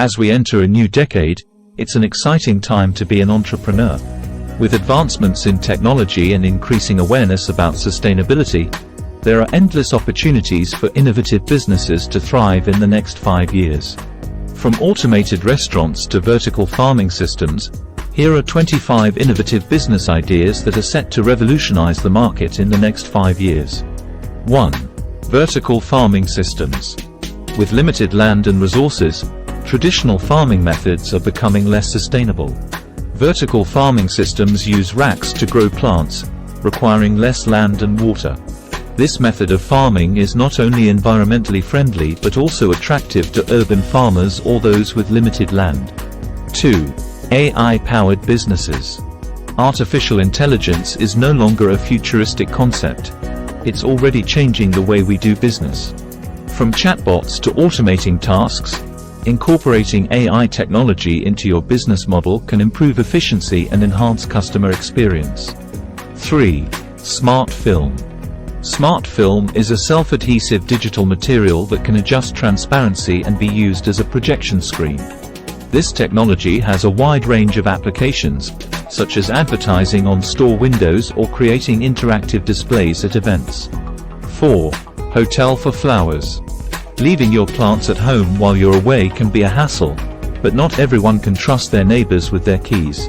As we enter a new decade, it's an exciting time to be an entrepreneur. With advancements in technology and increasing awareness about sustainability, there are endless opportunities for innovative businesses to thrive in the next 5 years. From automated restaurants to vertical farming systems, here are 25 innovative business ideas that are set to revolutionize the market in the next 5 years. 1. Vertical farming systems. With limited land and resources, traditional farming methods are becoming less sustainable. Vertical farming systems use racks to grow plants, requiring less land and water. This method of farming is not only environmentally friendly but also attractive to urban farmers or those with limited land. 2. AI-powered businesses. Artificial intelligence is no longer a futuristic concept. It's already changing the way we do business. From chatbots to automating tasks, incorporating AI technology into your business model can improve efficiency and enhance customer experience. 3. Smart film. Smart film is a self-adhesive digital material that can adjust transparency and be used as a projection screen. This technology has a wide range of applications, such as advertising on store windows or creating interactive displays at events. 4. Hotel for flowers. Leaving your plants at home while you're away can be a hassle, but not everyone can trust their neighbors with their keys.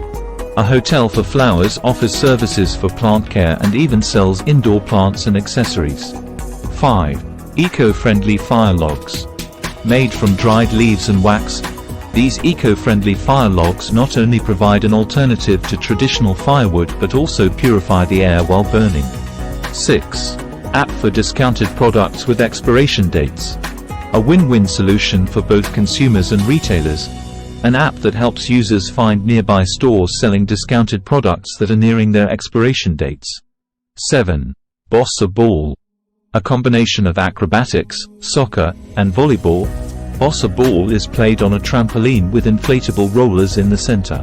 A hotel for flowers offers services for plant care and even sells indoor plants and accessories. 5. Eco-friendly fire logs. Made from dried leaves and wax, these eco-friendly fire logs not only provide an alternative to traditional firewood but also purify the air while burning. 6. App for discounted products with expiration dates. A win-win solution for both consumers and retailers. An app that helps users find nearby stores selling discounted products that are nearing their expiration dates. 7. Bossa Ball. A combination of acrobatics, soccer, and volleyball, Bossa Ball is played on a trampoline with inflatable rollers in the center.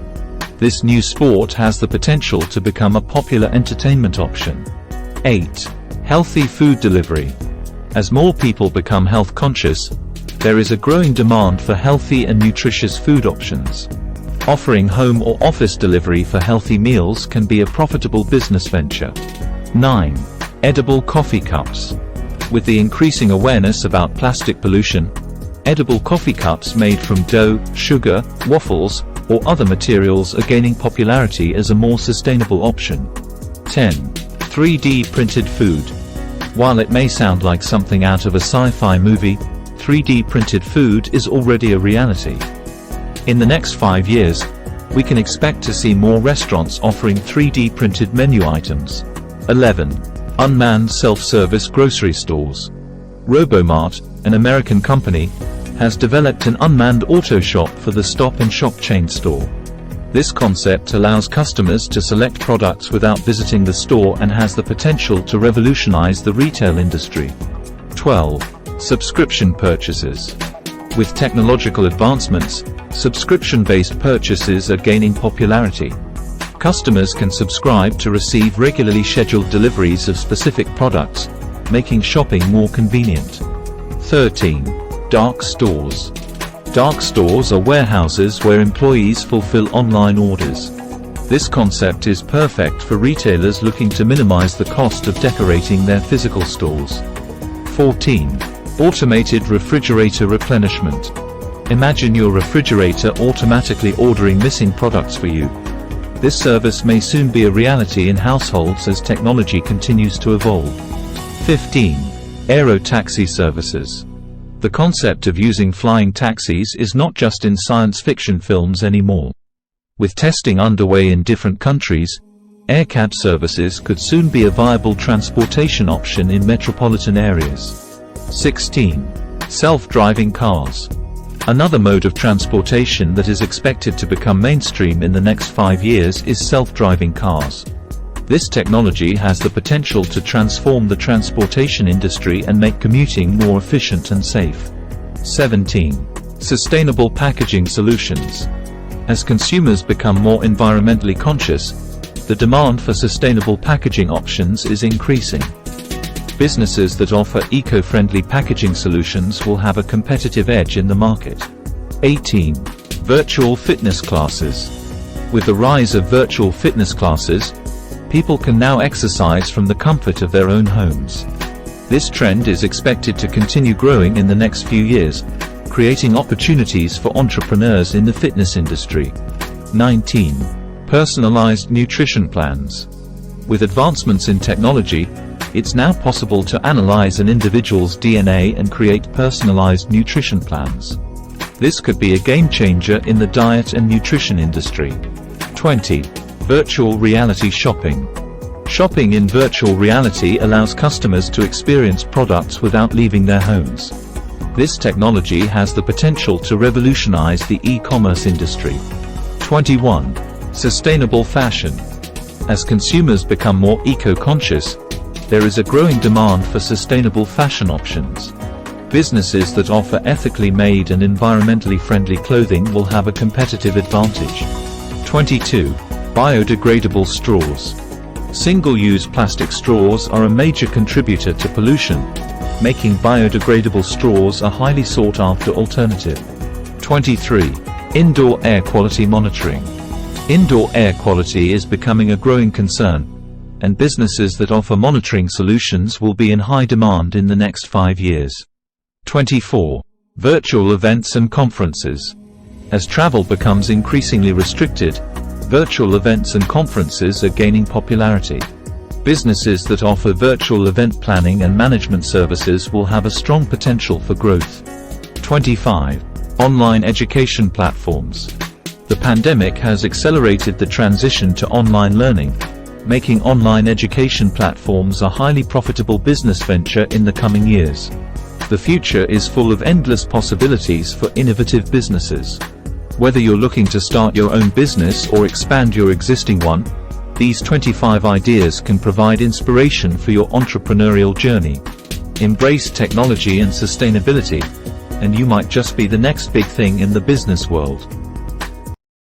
This new sport has the potential to become a popular entertainment option. 8. Healthy food delivery. As more people become health conscious, there is a growing demand for healthy and nutritious food options. Offering home or office delivery for healthy meals can be a profitable business venture. 9. Edible coffee cups. With the increasing awareness about plastic pollution, edible coffee cups made from dough, sugar, waffles, or other materials are gaining popularity as a more sustainable option. 10. 3D printed food. While it may sound like something out of a sci-fi movie, 3D printed food is already a reality. In the next 5 years, we can expect to see more restaurants offering 3D printed menu items. 11. Unmanned self-service grocery stores. Robomart, an American company, has developed an unmanned auto shop for the Stop and Shop chain store. This concept allows customers to select products without visiting the store and has the potential to revolutionize the retail industry. 12. Subscription purchases. With technological advancements, subscription-based purchases are gaining popularity. Customers can subscribe to receive regularly scheduled deliveries of specific products, making shopping more convenient. 13. Dark stores. Dark stores are warehouses where employees fulfill online orders. This concept is perfect for retailers looking to minimize the cost of decorating their physical stores. 14. Automated refrigerator replenishment. Imagine your refrigerator automatically ordering missing products for you. This service may soon be a reality in households as technology continues to evolve. 15. Aero taxi services. The concept of using flying taxis is not just in science fiction films anymore. With testing underway in different countries, aircab services could soon be a viable transportation option in metropolitan areas. 16. Self-driving cars. Another mode of transportation that is expected to become mainstream in the next 5 years is self-driving cars. This technology has the potential to transform the transportation industry and make commuting more efficient and safe. 17. Sustainable packaging solutions. As consumers become more environmentally conscious, the demand for sustainable packaging options is increasing. Businesses that offer eco-friendly packaging solutions will have a competitive edge in the market. 18. Virtual fitness classes. With the rise of virtual fitness classes, people can now exercise from the comfort of their own homes. This trend is expected to continue growing in the next few years, creating opportunities for entrepreneurs in the fitness industry. 19. Personalized nutrition plans. With advancements in technology, it's now possible to analyze an individual's DNA and create personalized nutrition plans. This could be a game changer in the diet and nutrition industry. 20. Virtual reality shopping. Shopping in virtual reality allows customers to experience products without leaving their homes. This technology has the potential to revolutionize the e-commerce industry. 21. Sustainable fashion. As consumers become more eco-conscious, there is a growing demand for sustainable fashion options. Businesses that offer ethically made and environmentally friendly clothing will have a competitive advantage. 22. Biodegradable straws. Single-use plastic straws are a major contributor to pollution, making biodegradable straws a highly sought-after alternative. 23. Indoor air quality monitoring. Indoor air quality is becoming a growing concern, and businesses that offer monitoring solutions will be in high demand in the next 5 years. 24. Virtual events and conferences. As travel becomes increasingly restricted, virtual events and conferences are gaining popularity. Businesses that offer virtual event planning and management services will have a strong potential for growth. 25. Online education platforms. The pandemic has accelerated the transition to online learning, making online education platforms a highly profitable business venture in the coming years. The future is full of endless possibilities for innovative businesses. Whether you're looking to start your own business or expand your existing one, these 25 ideas can provide inspiration for your entrepreneurial journey. Embrace technology and sustainability, and you might just be the next big thing in the business world.